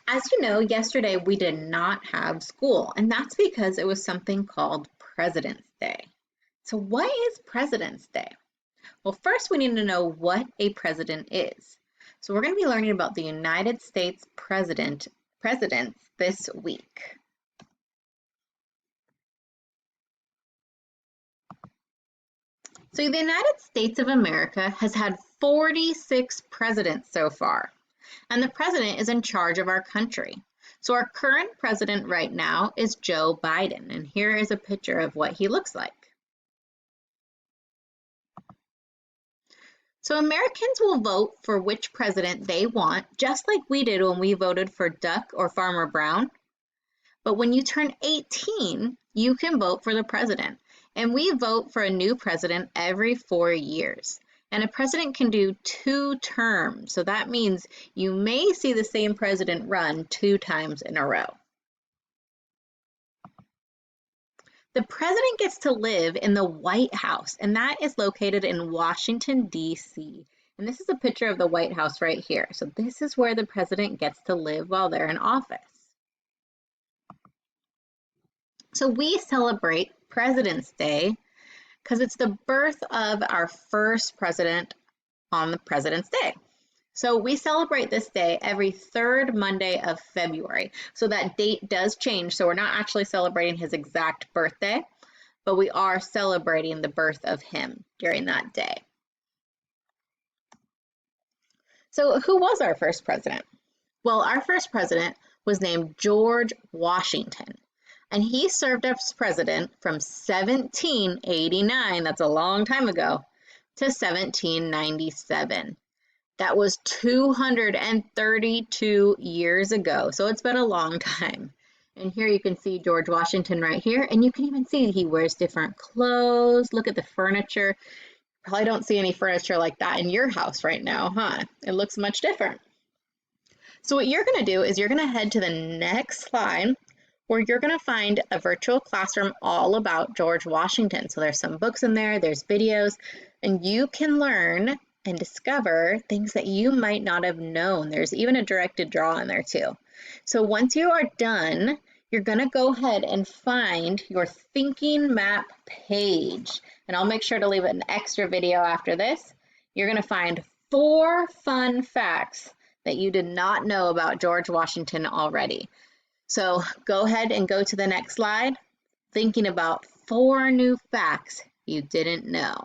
As you know, yesterday we did not have school, and that's because it was something called President's Day. So what is President's Day? Well, first we need to know what a president is. So we're going to be learning about the United States presidents this week. So the United States of America has had 46 presidents so far, and the president is in charge of our country. So our current president right now is Joe Biden, and here is a picture of what he looks like. So Americans will vote for which president they want, just like we did when we voted for Duck or Farmer Brown. But when you turn 18, you can vote for the president. And we vote for a new president every 4 years. And a president can do 2 terms. So that means you may see the same president run 2 times in a row. The president gets to live in the White House, and that is located in Washington, D.C. And this is a picture of the White House right here. So this is where the president gets to live while they're in office. So we celebrate President's Day because it's the birth of our first president on the President's Day. So we celebrate this day every 3rd Monday of February. So that date does change. So we're not actually celebrating his exact birthday, but we are celebrating the birth of him during that day. So who was our first president? Well, our first president was named George Washington, and he served as president from 1789, that's a long time ago, to 1797. That was 232 years ago, so it's been a long time. And here you can see George Washington right here, and you can even see he wears different clothes. Look at the furniture. Probably don't see any furniture like that in your house right now, huh? It looks much different. So what you're going to do is you're going to head to the next slide where you're going to find a virtual classroom all about George Washington. So there's some books in there, there's videos, and you can learn and discover things that you might not have known. There's even a directed draw in there too. So once you are done, you're going to go ahead and find your thinking map page. And I'll make sure to leave an extra video after this. You're going to find 4 fun facts that you did not know about George Washington already. So go ahead and go to the next slide, thinking about 4 new facts you didn't know.